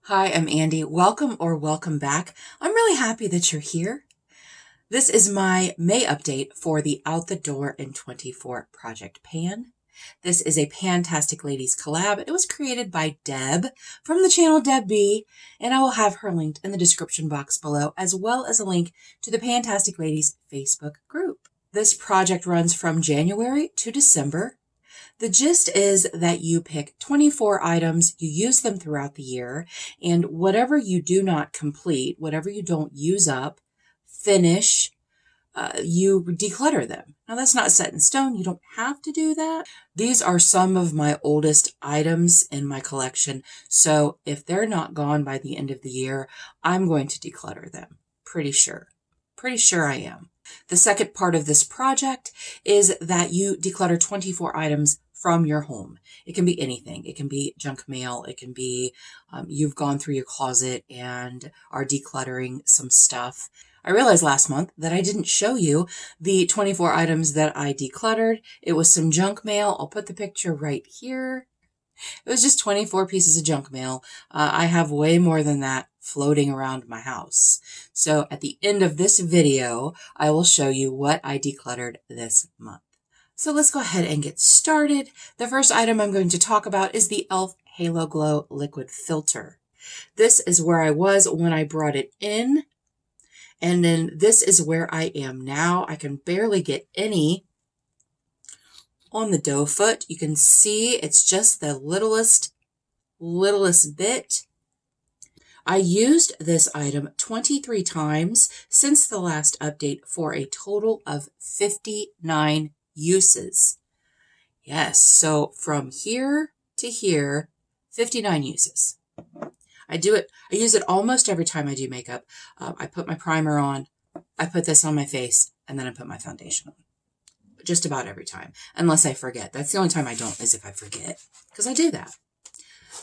Hi, I'm Andi. Welcome or welcome back. I'm really happy that you're here. This is my May update for the Out the Door in 24 Project Pan. This is a Pantastic Ladies collab. It was created by Deb from the channel Deb B, and I will have her linked in the description box below, as well as a link to the Pantastic Ladies Facebook group. This project runs from January to December. The gist is that you pick 24 items, you use them throughout the year, and whatever you do not complete, whatever you don't use up, finish, you declutter them. Now that's not set in stone. You don't have to do that. These are some of my oldest items in my collection. So if they're not gone by the end of the year, I'm going to declutter them. Pretty sure. Pretty sure I am. The second part of this project is that you declutter 24 items from your home. It can be anything. It can be junk mail. It can be you've gone through your closet and are decluttering some stuff. I realized last month that I didn't show you the 24 items that I decluttered. It was some junk mail. I'll put the picture right here. It was just 24 pieces of junk mail. I have way more than that floating around my house. So at the end of this video, I will show you what I decluttered this month. So let's go ahead and get started. The first item I'm going to talk about is the e.l.f. Halo Glow Liquid Filter. This is where I was when I brought it in. And then this is where I am now. I can barely get any on the doe foot. You can see it's just the littlest bit. I used this item 23 times since the last update for a total of 59 uses. Yes, so from here to here, 59 uses. I use it almost every time I do makeup. I put my primer on, I put this on my face, and then I put my foundation on. Just about every time, unless I forget. That's the only time I don't, is if I forget, because I do that.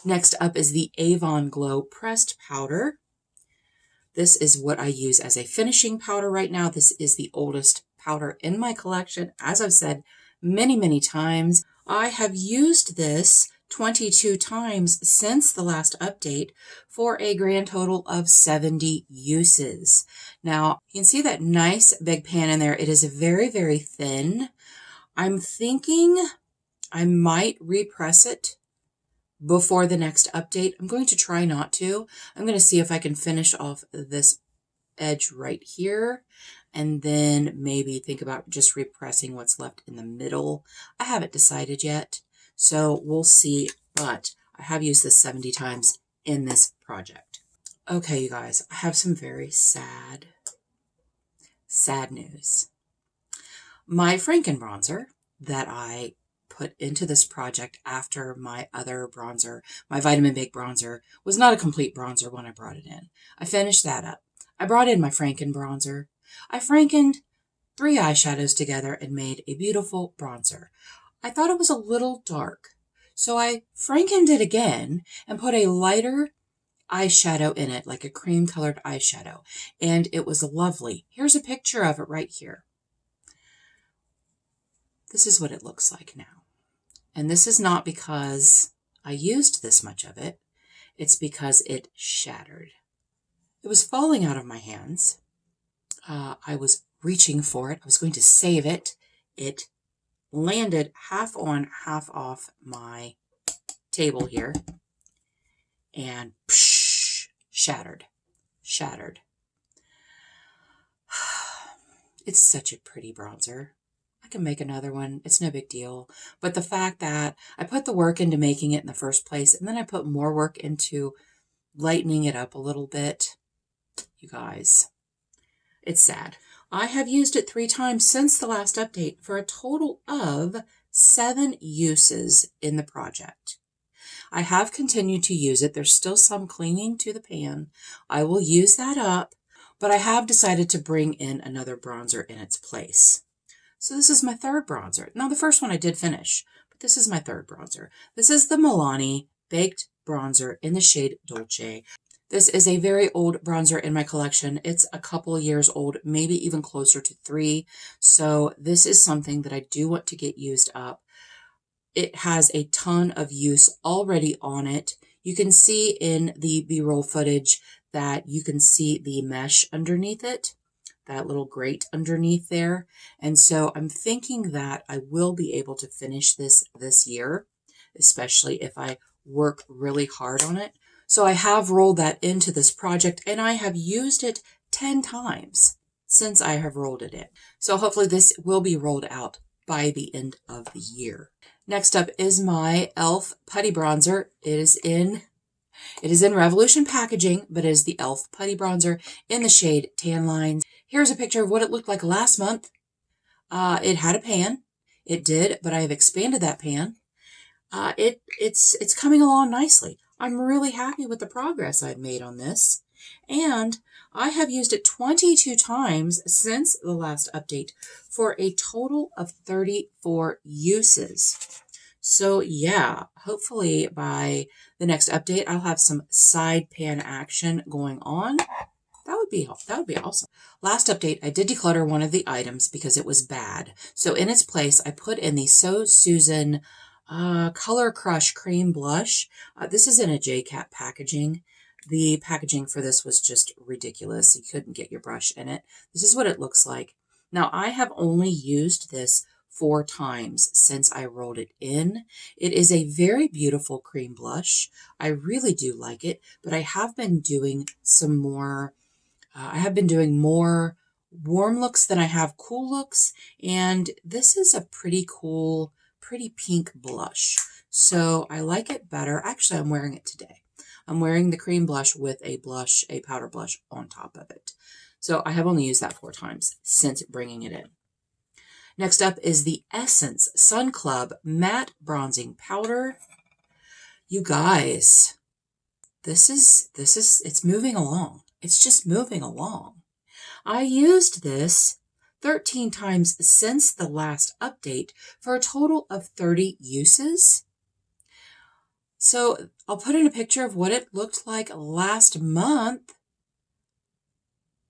Next up is the Avon Glow Pressed Powder. This is what I use as a finishing powder right now. This is the oldest powder in my collection. As I've said many, many times, I have used this 22 times since the last update for a grand total of 70 uses. Now, you can see that nice big pan in there. It is very, very thin. I'm thinking I might repress it before the next update. I'm going to try not to. I'm going to see if I can finish off this edge right here and then maybe think about just repressing what's left in the middle. I haven't decided yet, so we'll see, but I have used this 70 times in this project. Okay, you guys, I have some very sad news. My Franken bronzer that I put into this project after my other bronzer, my Vitamin Bake bronzer, was not a complete bronzer when I brought it in. I finished that up. I brought in my Franken bronzer. I Frankened 3 eyeshadows together and made a beautiful bronzer. I thought it was a little dark, so I Frankened it again and put a lighter eyeshadow in it, like a cream colored eyeshadow, and it was lovely. Here's a picture of it right here. This is what it looks like now. And this is not because I used this much of it. It's because it shattered. It was falling out of my hands. I was reaching for it. I was going to save it. It landed half on, half off my table here. And psh, shattered. It's such a pretty bronzer. I can make another one. It's no big deal. But the fact that I put the work into making it in the first place, and then I put more work into lightening it up a little bit, you guys, it's sad. I have used it 3 times since the last update for a total of 7 uses in the project. I have continued to use it. There's still some clinging to the pan. I will use that up, but I have decided to bring in another bronzer in its place. So this is my third bronzer. Now, the first one I did finish, but this is my third bronzer. This is the Milani Baked Bronzer in the shade Dolce. This is a very old bronzer in my collection. It's a couple of years old, maybe even closer to 3. So this is something that I do want to get used up. It has a ton of use already on it. You can see in the B-roll footage that you can see the mesh underneath it, that little grate underneath there. And so I'm thinking that I will be able to finish this year, especially if I work really hard on it. So I have rolled that into this project, and I have used it 10 times since I have rolled it in. So hopefully this will be rolled out by the end of the year. Next up is my e.l.f. Putty Bronzer. It is in Revolution packaging, but it is the e.l.f. Putty Bronzer in the shade Tan Lines. Here's a picture of what it looked like last month. It had a pan. It did, but I have expanded that pan. It's coming along nicely. I'm really happy with the progress I've made on this. And I have used it 22 times since the last update for a total of 34 uses. So yeah, hopefully by the next update, I'll have some side pan action going on. That would be awesome. Last update, I did declutter one of the items because it was bad. So in its place, I put in the So Susan Color Crush Cream Blush. This is in a JCat packaging. The packaging for this was just ridiculous. You couldn't get your brush in it. This is what it looks like. Now, I have only used this 4 times since I rolled it in. It is a very beautiful cream blush. I really do like it, but I have been doing some more, more warm looks than I have cool looks, and this is a pretty cool, pretty pink blush. So I like it better. Actually, I'm wearing it today. I'm wearing the cream blush with a powder blush on top of it. So I have only used that 4 times since bringing it in. Next up is the Essence Sun Club Matte Bronzing Powder. You guys, it's moving along. It's just moving along. I used this 13 times since the last update for a total of 30 uses. So I'll put in a picture of what it looked like last month.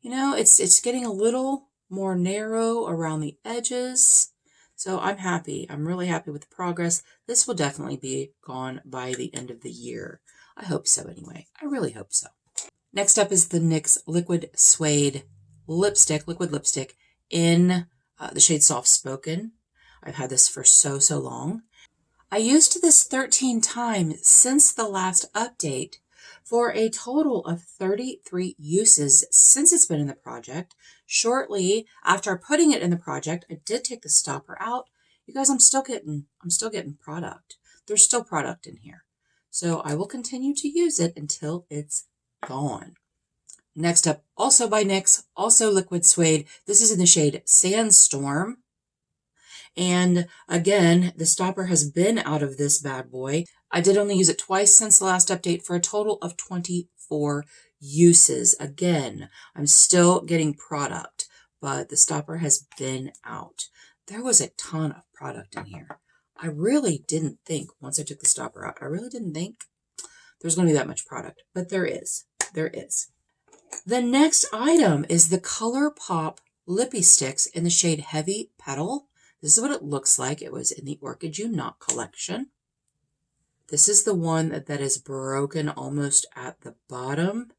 You know, it's getting a little more narrow around the edges. So I'm happy. I'm really happy with the progress. This will definitely be gone by the end of the year. I hope so anyway. I really hope so. Next up is the NYX Liquid Suede liquid lipstick in the shade Soft Spoken. I've had this for so long. I used this 13 times since the last update for a total of 33 uses since it's been in the project. Shortly after putting it in the project, I did take the stopper out. You guys, I'm still getting product. There's still product in here. So I will continue to use it until it's gone. Next up, also by NYX, also liquid suede. This is in the shade Sandstorm. And again, the stopper has been out of this bad boy. I did only use it twice since the last update for a total of 24 uses. Again, I'm still getting product, but the stopper has been out. There was a ton of product in here. I really didn't think, once I took the stopper out, I really didn't think there's going to be that much product, but there is. There is. The next item is the Colourpop Lippy Sticks in the shade Heavy Petal. This is what it looks like. It was in the Orchid You Not collection. This is the one that is broken almost at the bottom.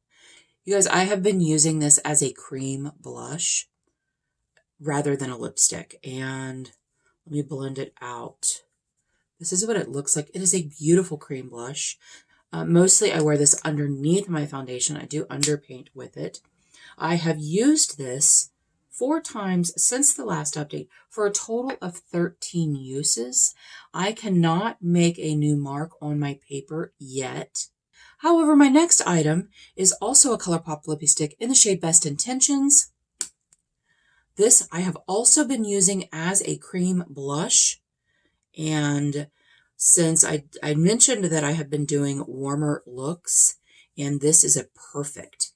You guys, I have been using this as a cream blush rather than a lipstick. And let me blend it out. This is what it looks like. It is a beautiful cream blush. Mostly I wear this underneath my foundation. I do underpaint with it. I have used this 4 times since the last update for a total of 13 uses. I cannot make a new mark on my paper yet. However, my next item is also a Colourpop Lippy Stick in the shade Best Intentions. This I have also been using as a cream blush. And since I mentioned that I have been doing warmer looks, and this is a perfect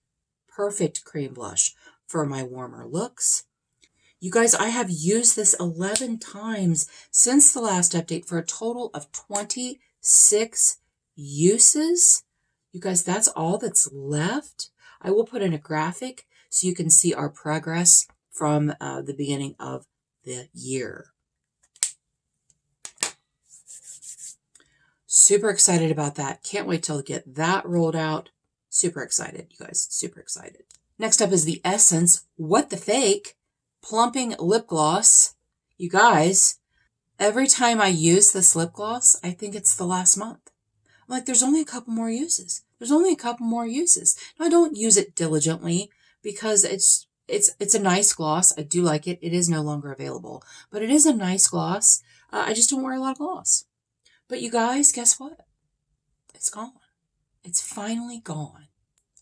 cream blush for my warmer looks. You guys, I have used this 11 times since the last update for a total of 26 uses. You guys, that's all that's left. I will put in a graphic so you can see our progress from the beginning of the year. Super excited about that. Can't wait till to get that rolled out. Super excited, you guys. Super excited. Next up is the Essence What the Fake Plumping Lip Gloss. You guys, every time I use this lip gloss, I think it's the last month. I'm like, there's only a couple more uses. There's only a couple more uses. Now, I don't use it diligently because it's a nice gloss. I do like it. It is no longer available, but it is a nice gloss. I just don't wear a lot of gloss. But you guys, guess what? It's gone. It's finally gone.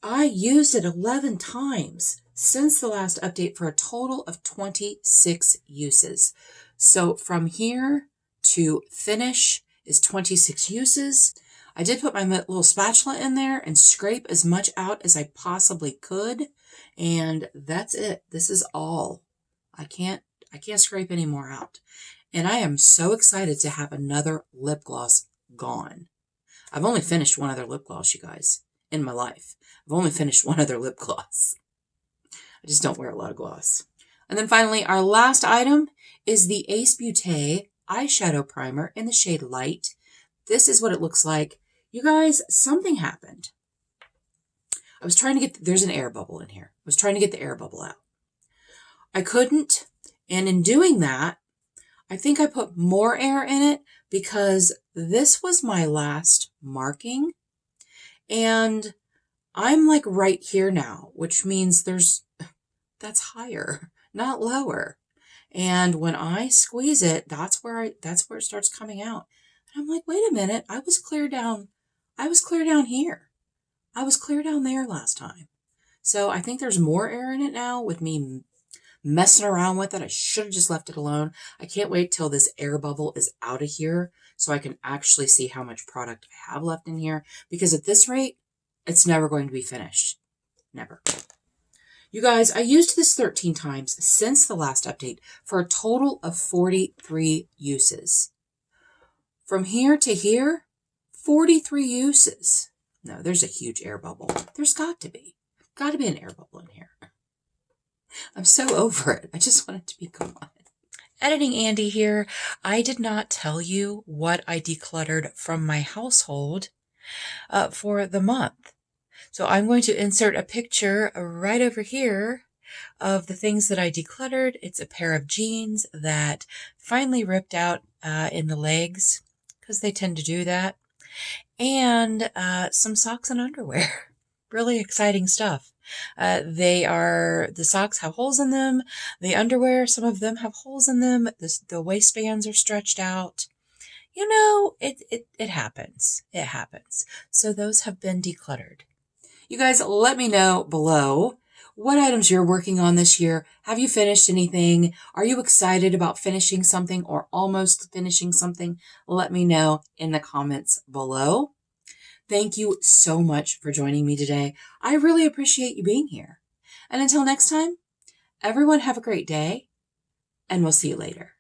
I used it 11 times since the last update for a total of 26 uses. So from here to finish is 26 uses. I did put my little spatula in there and scrape as much out as I possibly could. And that's it. This is all. I can't scrape any more out. And I am so excited to have another lip gloss gone. I've only finished one other lip gloss, you guys, in my life. I've only finished one other lip gloss. I just don't wear a lot of gloss. And then finally, our last item is the Ace Beauté Eyeshadow Primer in the shade Light. This is what it looks like. You guys, something happened. I was trying to get, there's an air bubble in here. I was trying to get the air bubble out. I couldn't, and in doing that, I think I put more air in it because this was my last marking. And I'm like right here now, which means that's higher, not lower. And when I squeeze it, that's where it starts coming out. And I'm like, wait a minute, I was clear down here. I was clear down there last time. So I think there's more air in it now with me messing around with it. I should have just left it alone. I can't wait till this air bubble is out of here so I can actually see how much product I have left in here, because at this rate, it's never going to be finished. Never. You guys, I used this 13 times since the last update for a total of 43 uses. From here to here, 43 uses. No, there's a huge air bubble. There's got to be an air bubble in here. I'm so over it. I just want it to be gone. Editing Andi here. I did not tell you what I decluttered from my household for the month. So I'm going to insert a picture right over here of the things that I decluttered. It's a pair of jeans that finally ripped out in the legs, because they tend to do that, and some socks and underwear. Really exciting stuff. The socks have holes in them. The underwear, some of them have holes in them. The waistbands are stretched out. You know, it happens. It happens. So those have been decluttered. You guys, let me know below what items you're working on this year. Have you finished anything? Are you excited about finishing something or almost finishing something? Let me know in the comments below. Thank you so much for joining me today. I really appreciate you being here. And until next time, everyone have a great day, and we'll see you later.